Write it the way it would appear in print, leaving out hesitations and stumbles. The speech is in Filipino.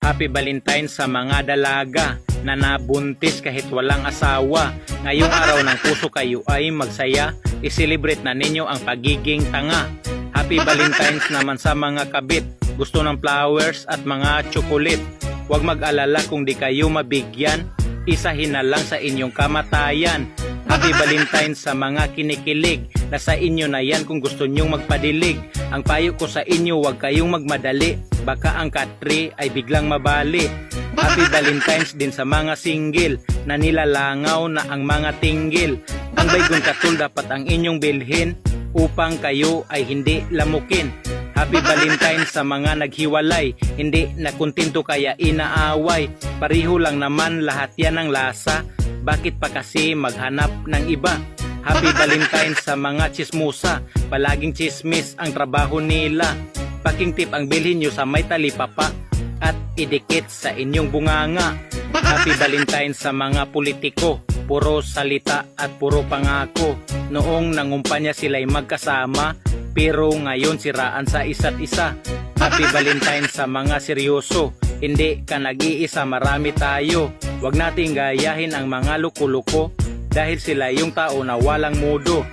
Happy Valentine's sa mga dalaga na nabuntis kahit walang asawa. Ngayong araw ng puso kayo ay magsaya, i-celebrate na ninyo ang pagiging tanga. Happy Valentine's naman sa mga kabit, gusto ng flowers at mga chocolate. Huwag mag-alala kung di kayo mabigyan, isahin na lang sa inyong kamatayan. Happy Valentine's sa mga kinikilig, nasa inyo na yan kung gusto nyong magpadilig. Ang payo ko sa inyo, huwag kayong magmadali, baka ang katri ay biglang mabali. Happy Valentine's din sa mga single na nilalangaw na ang mga tinggil. Ang baygon katul dapat ang inyong bilhin upang kayo ay hindi lamukin. Happy Valentine's sa mga naghiwalay, hindi nakontento kaya inaaway. Pareho lang naman lahat yan ng lasa, bakit pa kasi maghanap ng iba? Happy Valentine's sa mga chismosa, palaging chismis ang trabaho nila. Paking tip ang bilhin nyo sa may talipapa at idikit sa inyong bunganga. Happy Valentine's sa mga politiko, puro salita at puro pangako. Noong nangumpanya sila'y magkasama, pero ngayon siraan sa isa't isa. Happy Valentine's sa mga seryoso, hindi ka nag-iisa, marami tayo. Huwag nating gayahin ang mga luko-luko, dahil sila yung tao na walang mudo.